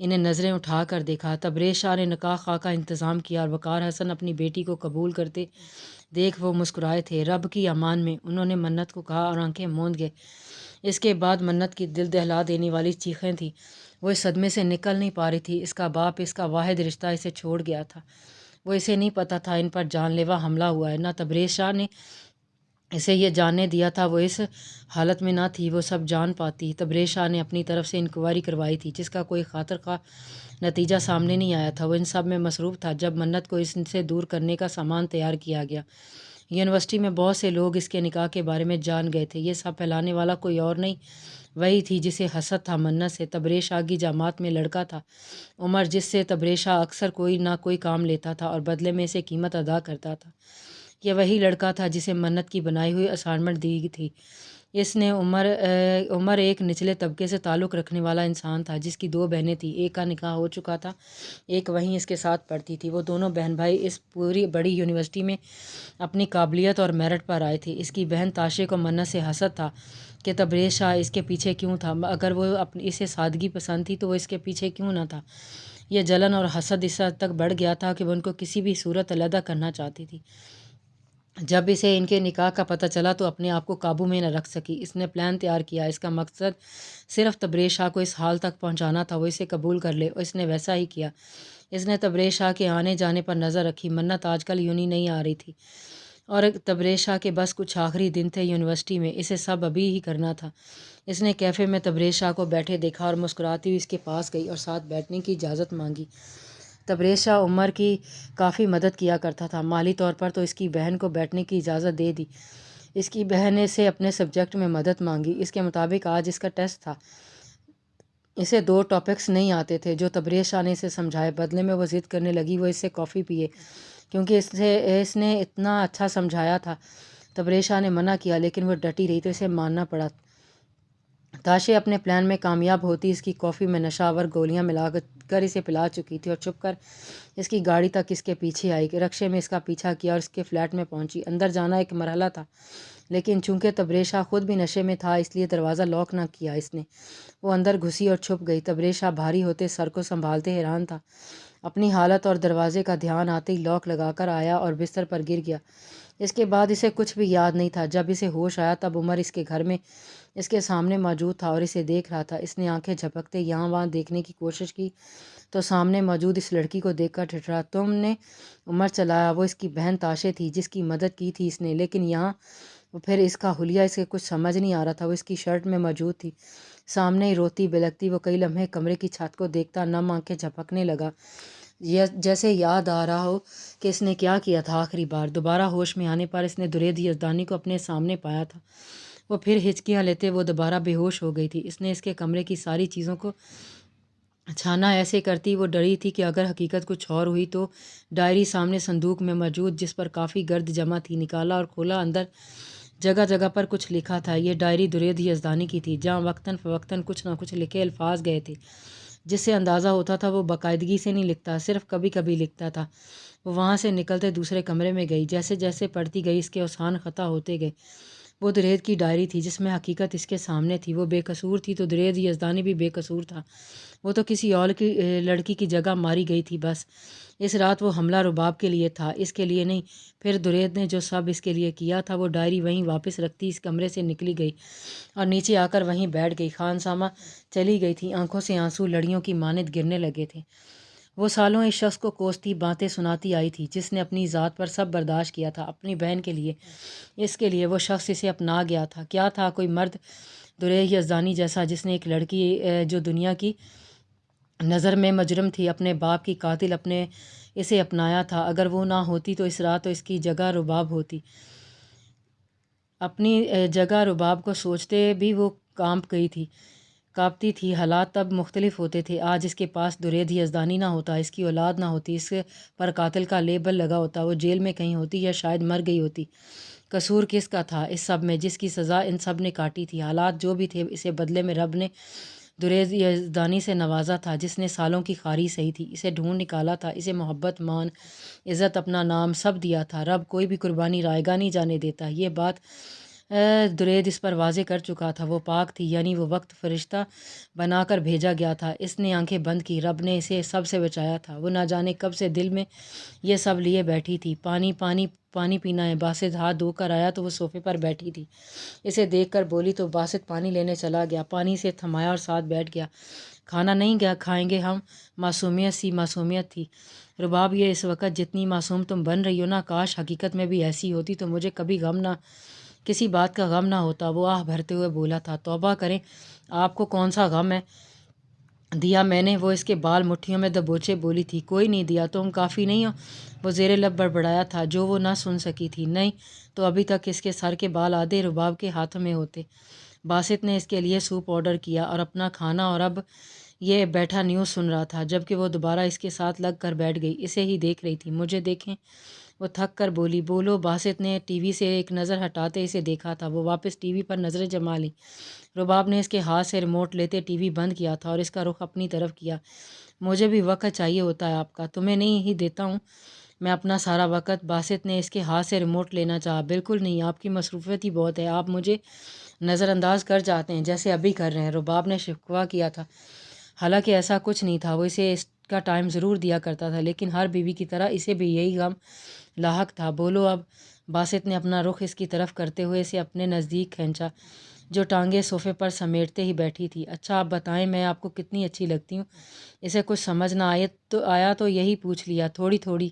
انہیں نظریں اٹھا کر دیکھا۔ تبریز شاہ نے نکاح خواہ کا انتظام کیا اور وقار حسن اپنی بیٹی کو قبول کرتے دیکھ وہ مسکرائے تھے۔ رب کی امان میں انہوں نے منت کو کہا اور آنکھیں موند گئے۔ اس کے بعد منت کی دل دہلا دینے والی چیخیں تھیں۔ وہ اس صدمے سے نکل نہیں پا رہی تھی۔ اس کا باپ، اس کا واحد رشتہ، اسے چھوڑ گیا تھا۔ وہ اسے نہیں پتہ تھا ان پر جان لیوا حملہ ہوا ہے۔ نہ تبریز شاہ نے اسے یہ جاننے دیا تھا، وہ اس حالت میں نہ تھی، وہ سب جان پاتی۔ تبریز شاہ نے اپنی طرف سے انکوائری کروائی تھی جس کا کوئی خاطر خواہ نتیجہ سامنے نہیں آیا تھا۔ وہ ان سب میں مصروف تھا جب منت کو اس سے دور کرنے کا سامان تیار کیا گیا۔ یونیورسٹی میں بہت سے لوگ اس کے نکاح کے بارے میں جان گئے تھے۔ یہ سب پھیلانے والا کوئی اور نہیں، وہی تھی جسے حسد تھا منت سے۔ تبریز شاہ کی جماعت میں لڑکا تھا عمر، جس سے تبریز شاہ اکثر کوئی نہ کوئی کام لیتا تھا اور بدلے میں اسے قیمت ادا کرتا تھا۔ یہ وہی لڑکا تھا جسے منت کی بنائی ہوئی اسائنمنٹ دی تھی۔ اس نے عمر ایک نچلے طبقے سے تعلق رکھنے والا انسان تھا جس کی 2 بہنیں تھیں۔ ایک کا نکاح ہو چکا تھا، ایک وہیں اس کے ساتھ پڑھتی تھی۔ وہ دونوں بہن بھائی اس پوری بڑی یونیورسٹی میں اپنی قابلیت اور میرٹ پر آئے تھے۔ اس کی بہن تاشے کو منت سے حسد تھا کہ تبریز شاہ اس کے پیچھے کیوں تھا۔ اگر وہ اسے سادگی پسند تھی تو وہ اس کے پیچھے کیوں نہ تھا۔ یہ جلن اور حسد اس حد تک بڑھ گیا تھا کہ وہ ان کو کسی بھی صورت علیحدہ کرنا چاہتی تھی۔ جب اسے ان کے نکاح کا پتہ چلا تو اپنے آپ کو قابو میں نہ رکھ سکی۔ اس نے پلان تیار کیا۔ اس کا مقصد صرف تبریز شاہ کو اس حال تک پہنچانا تھا وہ اسے قبول کر لے، اور اس نے ویسا ہی کیا۔ اس نے تبریز شاہ کے آنے جانے پر نظر رکھی۔ منت آج کل یونی نہیں آ رہی تھی اور تبریز شاہ کے بس کچھ آخری دن تھے یونیورسٹی میں، اسے سب ابھی ہی کرنا تھا۔ اس نے کیفے میں تبریز شاہ کو بیٹھے دیکھا اور مسکراتی ہوئی اس کے پاس گئی اور ساتھ بیٹھنے کی اجازت مانگی۔ تبریز شاہ عمر کی کافی مدد کیا کرتا تھا، مالی طور پر تو اس کی بہن کو بیٹھنے کی اجازت دے دی۔ اس کی بہن نے اسے اپنے سبجیکٹ میں مدد مانگی۔ اس کے مطابق آج اس کا ٹیسٹ تھا۔ اسے 2 ٹاپکس نہیں آتے تھے جو تبریز شاہ نے اسے سمجھائے۔ بدلے میں وہ ضد کرنے لگی وہ اس سے کافی پیے کیونکہ اس نے اتنا اچھا سمجھایا تھا۔ تبریز شاہ نے منع کیا لیکن وہ ڈٹی رہی تو اسے ماننا پڑا۔ تاشے اپنے پلان میں کامیاب ہوتی اس کی کافی میں نشہ آور گولیاں ملا کر اسے پلا چکی تھی اور چھپ کر اس کی گاڑی تک اس کے پیچھے آئی، رکشے میں اس کا پیچھا کیا اور اس کے فلیٹ میں پہنچی۔ اندر جانا ایک مرحلہ تھا لیکن چونکہ تبریز شاہ خود بھی نشے میں تھا اس لیے دروازہ لاک نہ کیا اس نے۔ وہ اندر گھسی اور چھپ گئی۔ تبریز شاہ بھاری ہوتے سر کو سنبھالتے حیران تھا۔ اپنی حالت اور دروازے کا دھیان آتے ہی لاک لگا کر آیا اور بستر پر گر گیا۔ اس کے بعد اسے کچھ بھی یاد نہیں تھا۔ جب اسے ہوش آیا تب عمر اس کے گھر میں اس کے سامنے موجود تھا اور اسے دیکھ رہا تھا۔ اس نے آنکھیں جھپکتے یہاں وہاں دیکھنے کی کوشش کی تو سامنے موجود اس لڑکی کو دیکھ کر ٹھٹرا۔ تم نے؟ عمر چلایا۔ وہ اس کی بہن تاشے تھی جس کی مدد کی تھی اس نے، لیکن یہاں پھر اس کا حلیہ اسے کچھ سمجھ نہیں آ رہا تھا۔ وہ اس کی شرٹ میں موجود تھی، سامنے ہی روتی بلکتی۔ وہ کئی لمحے کمرے کی چھت کو دیکھتا نم آنکھیں جھپکنے لگا، جیسے یاد آ رہا ہو کہ اس نے کیا کیا تھا آخری بار۔ دوبارہ ہوش میں آنے پر اس نے درید یزدانی کو اپنے سامنے پایا تھا۔ وہ پھر ہچکیاں لیتے وہ دوبارہ بے ہوش ہو گئی تھی۔ اس نے اس کے کمرے کی ساری چیزوں کو چھانا، ایسے کرتی وہ ڈری تھی کہ اگر حقیقت کچھ اور ہوئی تو۔ ڈائری سامنے صندوق میں موجود جس پر کافی گرد جمع تھی نکالا اور کھولا۔ اندر جگہ جگہ پر کچھ لکھا تھا۔ یہ ڈائری درید یزدانی کی تھی جہاں وقتاً فوقتاً کچھ نہ کچھ لکھے الفاظ گئے تھے جس سے اندازہ ہوتا تھا وہ باقاعدگی سے نہیں لکھتا، صرف کبھی کبھی لکھتا تھا۔ وہ وہاں سے نکلتے دوسرے کمرے میں گئی۔ جیسے جیسے پڑھتی گئی اس کے اوزان خطا ہوتے گئے۔ وہ درید کی ڈائری تھی جس میں حقیقت اس کے سامنے تھی۔ وہ بے قصور تھی تو درید یزدانی بھی بے قصور تھا۔ وہ تو کسی اور لڑکی کی جگہ ماری گئی تھی بس۔ اس رات وہ حملہ رباب کے لیے تھا، اس کے لیے نہیں۔ پھر درید نے جو سب اس کے لیے کیا تھا، وہ ڈائری وہیں واپس رکھتی اس کمرے سے نکلی گئی اور نیچے آ کر وہیں بیٹھ گئی۔ خانسامہ چلی گئی تھی، آنکھوں سے آنسو لڑیوں کی مانند گرنے لگے تھے۔ وہ سالوں اس شخص کو کوستی باتیں سناتی آئی تھی جس نے اپنی ذات پر سب برداشت کیا تھا، اپنی بہن کے لیے، اس کے لیے۔ وہ شخص اسے اپنا گیا تھا۔ کیا تھا؟ کوئی مرد درید یزدانی جیسا جس نے ایک لڑکی جو دنیا کی نظر میں مجرم تھی، اپنے باپ کی قاتل، اسے اپنایا تھا۔ اگر وہ نہ ہوتی تو اس رات تو اس کی جگہ رباب ہوتی۔ اپنی جگہ رباب کو سوچتے بھی وہ کانپتی تھی۔ حالات تب مختلف ہوتے تھے۔ آج اس کے پاس درید یزدانی نہ ہوتا، اس کی اولاد نہ ہوتی، اس پر قاتل کا لیبل لگا ہوتا، وہ جیل میں کہیں ہوتی یا شاید مر گئی ہوتی۔ قصور کس کا تھا اس سب میں جس کی سزا ان سب نے کاٹی تھی؟ حالات جو بھی تھے، اسے بدلے میں رب نے درید یزدانی سے نوازا تھا جس نے سالوں کی خاری سہی تھی، اسے ڈھونڈ نکالا تھا، اسے محبت، مان، عزت، اپنا نام سب دیا تھا۔ رب کوئی بھی قربانی رائیگاں نہیں جانے دیتا۔ یہ بات درید اس پر واضح کر چکا تھا، وہ پاک تھی، یعنی وہ وقت فرشتہ بنا کر بھیجا گیا تھا۔ اس نے آنکھیں بند کی، رب نے اسے سب سے بچایا تھا۔ وہ نہ جانے کب سے دل میں یہ سب لیے بیٹھی تھی۔ پانی پانی پانی پینا ہے۔ باسط ہاتھ دھو کر آیا تو وہ صوفے پر بیٹھی تھی۔ اسے دیکھ کر بولی تو باسط پانی لینے چلا گیا، پانی سے تھمایا اور ساتھ بیٹھ گیا۔ کھانا نہیں گیا کھائیں گے ہم؟ معصومیت سی معصومیت تھی۔ رباب، یہ اس وقت جتنی معصوم تم بن رہی ہو نا، کاش حقیقت میں بھی ایسی ہوتی تو مجھے کبھی کسی بات کا غم نہ ہوتا۔ وہ آہ بھرتے ہوئے بولا تھا۔ توبہ کریں، آپ کو کون سا غم ہے؟ دیا میں نے، وہ اس کے بال مٹھیوں میں دبوچے بولی تھی۔ کوئی نہیں دیا، تم کافی نہیں ہو؟ وہ زیر لب بڑبڑایا تھا جو وہ نہ سن سکی تھی۔ نہیں تو ابھی تک اس کے سر کے بال آدھے رباب کے ہاتھوں میں ہوتے۔ باسط نے اس کے لیے سوپ آرڈر کیا اور اپنا کھانا، اور اب یہ بیٹھا نیوز سن رہا تھا، جبکہ وہ دوبارہ اس کے ساتھ لگ کر بیٹھ گئی، اسے ہی دیکھ رہی تھی۔ مجھے دیکھیں، وہ تھک کر بولی۔ بولو۔ باسط نے ٹی وی سے ایک نظر ہٹاتے اسے دیکھا تھا۔ وہ واپس ٹی وی پر نظریں جما لی۔ رباب نے اس کے ہاتھ سے ریموٹ لیتے ٹی وی بند کیا تھا اور اس کا رخ اپنی طرف کیا۔ مجھے بھی وقت چاہیے ہوتا ہے آپ کا، تمہیں نہیں ہی دیتا ہوں میں اپنا سارا وقت۔ باسط نے اس کے ہاتھ سے ریموٹ لینا چاہا۔ بالکل نہیں، آپ کی مصروفیت ہی بہت ہے، آپ مجھے نظر انداز کر جاتے ہیں جیسے ابھی کر رہے ہیں۔ رباب نے شکوہ کیا تھا، حالانکہ ایسا کچھ نہیں تھا، وہ اسے اس کا ٹائم ضرور دیا کرتا تھا، لیکن ہر بیوی کی طرح اسے بھی یہی غم لاحق تھا۔ بولو اب۔ باسط نے اپنا رخ اس کی طرف کرتے ہوئے اسے اپنے نزدیک کھینچا، جو ٹانگیں صوفے پر سمیٹتے ہی بیٹھی تھی۔ اچھا آپ بتائیں میں آپ کو کتنی اچھی لگتی ہوں؟ اسے کچھ سمجھ نہ آیا تو یہی پوچھ لیا، تھوڑی تھوڑی۔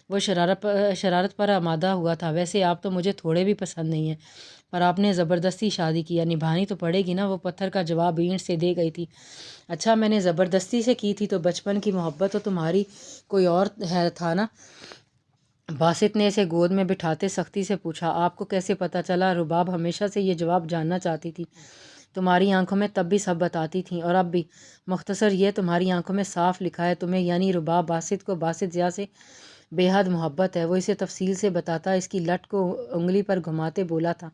وہ شرارت پر آمادہ ہوا تھا۔ ویسے آپ تو مجھے تھوڑے بھی پسند نہیں ہیں، پر آپ نے زبردستی شادی کی ہے، نبھانی تو پڑے گی نا۔ وہ پتھر کا جواب اینٹ سے دے گئی تھی۔ اچھا میں نے زبردستی سے کی تھی تو بچپن کی محبت تو تمہاری کوئی اور ہے تھا نا؟ باسط نے اسے گود میں بٹھاتے سختی سے پوچھا۔ آپ کو کیسے پتہ چلا؟ رباب ہمیشہ سے یہ جواب جاننا چاہتی تھی۔ تمہاری آنکھوں میں تب بھی سب بتاتی تھیں اور اب بھی۔ مختصر یہ تمہاری آنکھوں میں صاف لکھا ہے تمہیں، یعنی رباب باسط کو باسط ضیاء سے بے حد محبت ہے۔ وہ اسے تفصیل سے بتاتا اس کی لٹ کو انگلی پر گھماتے بولا تھا۔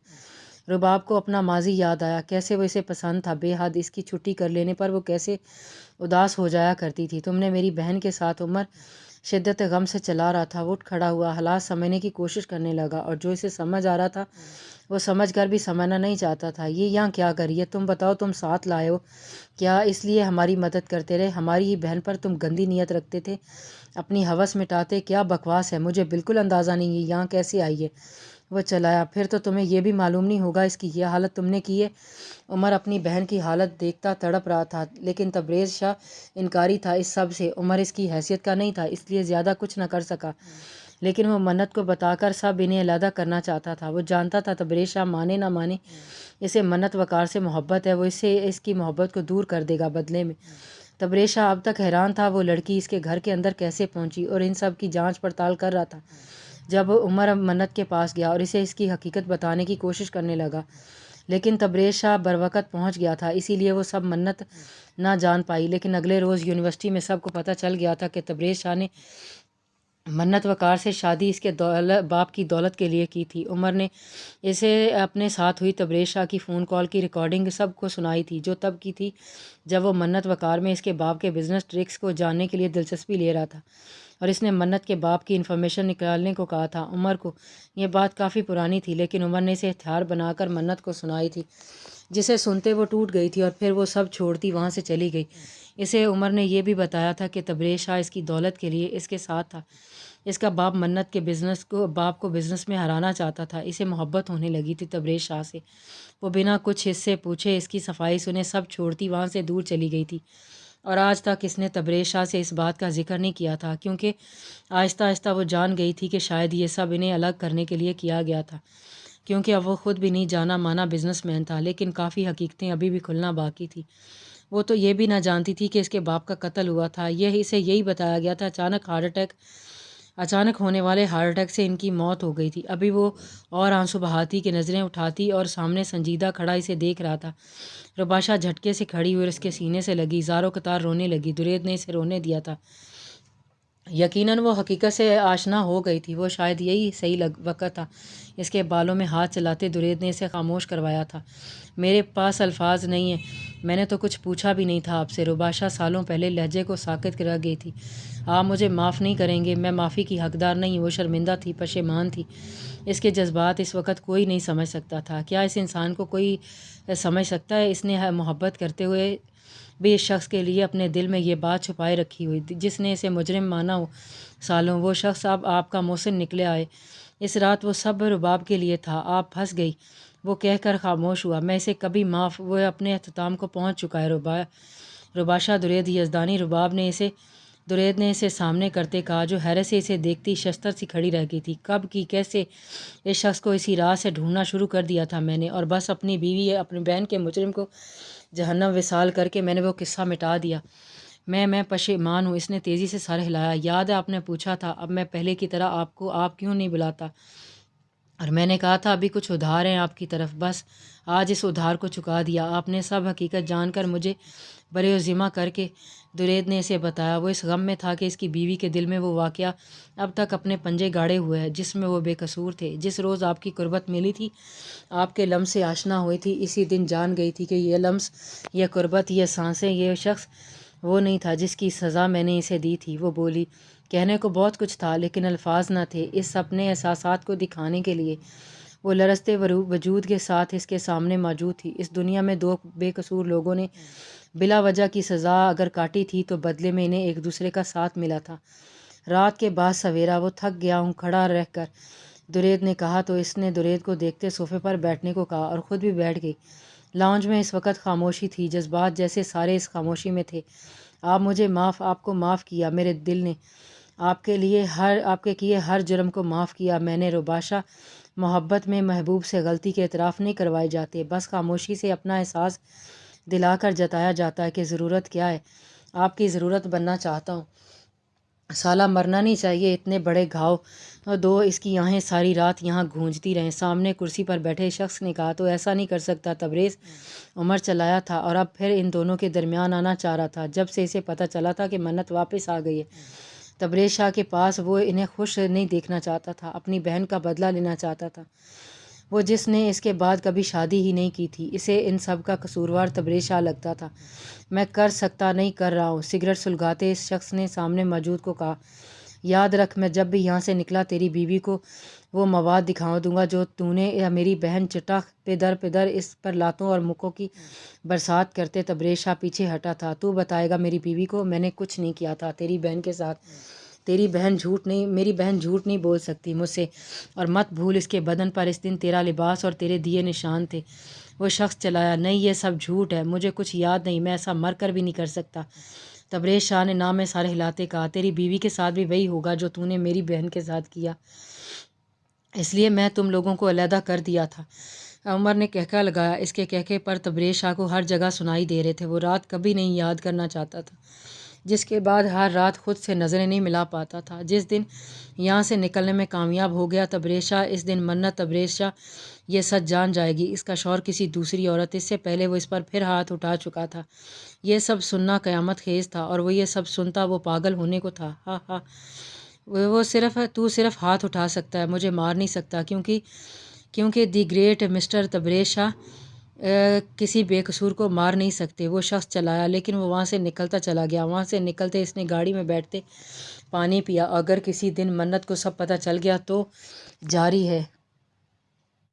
رباب کو اپنا ماضی یاد آیا، کیسے وہ اسے پسند تھا بے حد۔ اس کی چھٹی کر لینے پر وہ کیسے اداس ہو جایا کرتی تھی۔ تم نے میری بہن کے ساتھ عمر شدت غم سے چلا رہا تھا۔ وہ اٹھ کھڑا ہوا، حالات سمجھنے کی کوشش کرنے لگا، اور جو اسے سمجھ آ رہا تھا وہ سمجھ کر بھی سمجھنا نہیں چاہتا تھا۔ یہ یہاں کیا کری ہے؟ تم بتاؤ، تم ساتھ لائے ہو کیا اس لیے ہماری مدد کرتے رہے؟ ہماری ہی بہن پر تم گندی نیت رکھتے تھے، اپنی ہوس مٹاتے؟ کیا بکواس ہے، مجھے بالکل اندازہ نہیں ہے یہاں کیسے آئی ہے۔ وہ چلایا۔ پھر تو تمہیں یہ بھی معلوم نہیں ہوگا اس کی یہ حالت تم نے کی ہے۔ عمر اپنی بہن کی حالت دیکھتا تڑپ رہا تھا، لیکن تبریز شاہ انکاری تھا اس سب سے۔ عمر اس کی حیثیت کا نہیں تھا، اس لیے زیادہ کچھ نہ کر سکا، لیکن وہ منت کو بتا کر سب انہیں علیحدہ کرنا چاہتا تھا۔ وہ جانتا تھا تبریز شاہ مانے نہ مانے، اسے منت وقار سے محبت ہے، وہ اسے اس کی محبت کو دور کر دے گا بدلے میں۔ تبریز شاہ اب تک حیران تھا وہ لڑکی اس کے گھر کے اندر کیسے پہنچی، اور ان سب کی جانچ پڑتال کر رہا تھا۔ جب عمر منت کے پاس گیا اور اسے اس کی حقیقت بتانے کی کوشش کرنے لگا، لیکن تبریز شاہ بروقت پہنچ گیا تھا، اسی لیے وہ سب منت نہ جان پائی۔ لیکن اگلے روز یونیورسٹی میں سب کو پتہ چل گیا تھا کہ تبریز شاہ نے منت وقار سے شادی اس کے باپ کی دولت کے لیے کی تھی۔ عمر نے اسے اپنے ساتھ ہوئی تبریز شاہ کی فون کال کی ریکارڈنگ سب کو سنائی تھی، جو تب کی تھی جب وہ منت وقار میں اس کے باپ کے بزنس ٹرکس کو جاننے کے لیے دلچسپی لے رہا تھا، اور اس نے منت کے باپ کی انفارمیشن نکالنے کو کہا تھا۔ عمر کو یہ بات کافی پرانی تھی، لیکن عمر نے اسے ہتھیار بنا کر منت کو سنائی تھی، جسے سنتے وہ ٹوٹ گئی تھی اور پھر وہ سب چھوڑتی وہاں سے چلی گئی۔ اسے عمر نے یہ بھی بتایا تھا کہ تبریز شاہ اس کی دولت کے لیے اس کے ساتھ تھا۔ اس کا باپ منت کے باپ کو بزنس میں ہرانا چاہتا تھا۔ اسے محبت ہونے لگی تھی تبریز شاہ سے۔ وہ بنا کچھ حصے پوچھے اس کی صفائی سنے سب چھوڑتی وہاں سے دور چلی گئی تھی، اور آج تک اس نے تبریز شاہ سے اس بات کا ذکر نہیں کیا تھا، کیونکہ آہستہ آہستہ وہ جان گئی تھی کہ شاید یہ سب انہیں الگ کرنے کے لیے کیا گیا تھا، کیونکہ اب وہ خود بھی نہیں جانا مانا بزنس مین تھا، لیکن کافی حقیقتیں ابھی بھی کھلنا باقی تھی۔ وہ تو یہ بھی نہ جانتی تھی کہ اس کے باپ کا قتل ہوا تھا، اسے یہی بتایا گیا تھا۔ اچانک ہونے والے ہارٹ اٹیک سے ان کی موت ہو گئی تھی۔ ابھی وہ اور آنسو بہاتی کہ نظریں اٹھاتی اور سامنے سنجیدہ کھڑا اسے دیکھ رہا تھا۔ رباشا جھٹکے سے کھڑی ہوئی اور اس کے سینے سے لگی، زاروں قطار رونے لگی۔ درید نے اسے رونے دیا تھا، یقیناً وہ حقیقت سے آشنا ہو گئی تھی، وہ شاید یہی صحیح وقت تھا۔ اس کے بالوں میں ہاتھ چلاتے درید نے اسے خاموش کروایا تھا۔ میرے پاس الفاظ نہیں ہیں، میں نے تو کچھ پوچھا بھی نہیں تھا آپ سے۔ رباشا سالوں پہلے لہجے کو ساکت رہ گئی تھی۔ آپ مجھے معاف نہیں کریں گے، میں معافی کی حقدار نہیں۔ وہ شرمندہ تھی، پشیمان تھی۔ اس کے جذبات اس وقت کوئی نہیں سمجھ سکتا تھا۔ کیا اس انسان کو کوئی سمجھ سکتا ہے؟ اس نے محبت کرتے ہوئے بھی اس شخص کے لیے اپنے دل میں یہ بات چھپائے رکھی ہوئی جس نے اسے مجرم مانا ہو سالوں۔ وہ شخص اب آپ کا محسن نکلے آئے۔ اس رات وہ سب رباب کے لیے تھا۔ آپ پھنس گئی، وہ کہہ کر خاموش ہوا۔ میں اسے کبھی معاف، وہ اپنے اختتام کو پہنچ چکا ہے رباشا درید یزدانی۔ درید نے اسے سامنے کرتے کہا، جو حیرت سے اسے دیکھتی شستر سی کھڑی رہ گئی تھی۔ کب کی کیسے اس شخص کو اسی راہ سے ڈھونڈنا شروع کر دیا تھا میں نے، اور بس اپنی بیوی، اپنی بہن کے مجرم کو جہنم وصال کر کے میں نے وہ قصہ مٹا دیا۔ میں پشیمان ہوں۔ اس نے تیزی سے سر ہلایا۔ یاد ہے آپ نے پوچھا تھا اب میں پہلے کی طرح آپ کیوں نہیں بلاتا، اور میں نے کہا تھا ابھی کچھ ادھار ہیں آپ کی طرف، بس آج اس ادھار کو چکا دیا آپ نے۔ سب حقیقت جان کر مجھے برے و ذمہ کر کے درید نے اسے بتایا۔ وہ اس غم میں تھا کہ اس کی بیوی کے دل میں وہ واقعہ اب تک اپنے پنجے گاڑے ہوئے ہے جس میں وہ بے قصور تھے۔ جس روز آپ کی قربت ملی تھی، آپ کے لمس سے آشنا ہوئی تھی، اسی دن جان گئی تھی کہ یہ لمس، یہ قربت، یہ سانسیں، یہ شخص وہ نہیں تھا جس کی سزا میں نے اسے دی تھی۔ وہ بولی، کہنے کو بہت کچھ تھا لیکن الفاظ نہ تھے اس اپنے احساسات کو دکھانے کے لیے۔ وہ لرزتے وجود کے ساتھ اس کے سامنے موجود تھی۔ اس دنیا میں دو بے قصور لوگوں نے بلا وجہ کی سزا اگر کاٹی تھی تو بدلے میں انہیں ایک دوسرے کا ساتھ ملا تھا۔ رات کے بعد سویرا، وہ تھک گیا ہوں کھڑا رہ کر، درید نے کہا تو اس نے درید کو دیکھتے صوفے پر بیٹھنے کو کہا اور خود بھی بیٹھ گئی۔ لاؤنج میں اس وقت خاموشی تھی، جذبات جیسے سارے اس خاموشی میں تھے۔ آپ کو معاف کیا، میرے دل نے آپ کے کیے ہر جرم کو معاف کیا میں نے۔ رباشا، محبت میں محبوب سے غلطی کے اعتراف نہیں کروائے جاتے، بس خاموشی سے اپنا احساس دلا کر جتایا جاتا ہے کہ ضرورت کیا ہے۔ آپ کی ضرورت بننا چاہتا ہوں۔ سالہ مرنا نہیں چاہیے، اتنے بڑے گھاؤ دو، اس کی آہیں ساری رات یہاں گونجتی رہیں۔ سامنے کرسی پر بیٹھے شخص نے کہا، تو ایسا نہیں کر سکتا تبریز، عمر چلایا تھا اور اب پھر ان دونوں کے درمیان آنا چاہ رہا تھا جب سے اسے پتہ چلا تھا کہ منت واپس آ گئی ہے تبریز شاہ کے پاس۔ وہ انہیں خوش نہیں دیکھنا چاہتا تھا، اپنی بہن کا بدلہ لینا چاہتا تھا، وہ جس نے اس کے بعد کبھی شادی ہی نہیں کی تھی۔ اسے ان سب کا قصوروار تبریز شاہ لگتا تھا۔ میں کر سکتا نہیں کر رہا ہوں، سگریٹ سلگاتے اس شخص نے سامنے موجود کو کہا۔ یاد رکھ، میں جب بھی یہاں سے نکلا تیری بیوی کو وہ مواد دکھا دوں گا جو تو نے یا میری بہن چٹا پہ در اس پر لاتوں اور مکوں کی برسات کرتے۔ تبریز شاہ پیچھے ہٹا تھا۔ تو بتائے گا میری بیوی کو؟ میں نے کچھ نہیں کیا تھا تیری بہن کے ساتھ۔ میری بہن جھوٹ نہیں بول سکتی مجھ سے، اور مت بھول اس کے بدن پر اس دن تیرا لباس اور تیرے دیے نشان تھے۔ وہ شخص چلایا، نہیں یہ سب جھوٹ ہے، مجھے کچھ یاد نہیں، میں ایسا مر کر بھی نہیں کر سکتا۔ تبریز شاہ نے نام میں سارے ہلاتے کہا، تیری بیوی کے ساتھ بھی وہی ہوگا جو تو نے میری بہن کے ساتھ کیا، اس لیے میں تم لوگوں کو علیحدہ کر دیا تھا۔ عمر نے کہکہ لگایا۔ اس کے کہکے پر تبریز شاہ کو ہر جگہ سنائی دے رہے تھے۔ وہ رات کبھی نہیں یاد کرنا چاہتا تھا جس کے بعد ہر رات خود سے نظریں نہیں ملا پاتا تھا۔ جس دن یہاں سے نکلنے میں کامیاب ہو گیا تبریز شاہ، اس دن منت تبریز شاہ یہ سچ جان جائے گی، اس کا شوہر کسی دوسری عورت، اس سے پہلے وہ اس پر پھر ہاتھ اٹھا چکا تھا۔ یہ سب سننا قیامت خیز تھا، اور وہ یہ سب سنتا وہ پاگل ہونے کو تھا۔ ہاں ہاں، تو صرف ہاتھ اٹھا سکتا ہے، مجھے مار نہیں سکتا، کیونکہ دی گریٹ مسٹر تبریز شاہ کسی بے قصور کو مار نہیں سکتے۔ وہ شخص چلایا، لیکن وہ وہاں سے نکلتا چلا گیا۔ وہاں سے نکلتے اس نے گاڑی میں بیٹھتے پانی پیا۔ اگر کسی دن منت کو سب پتہ چل گیا تو جاری ہے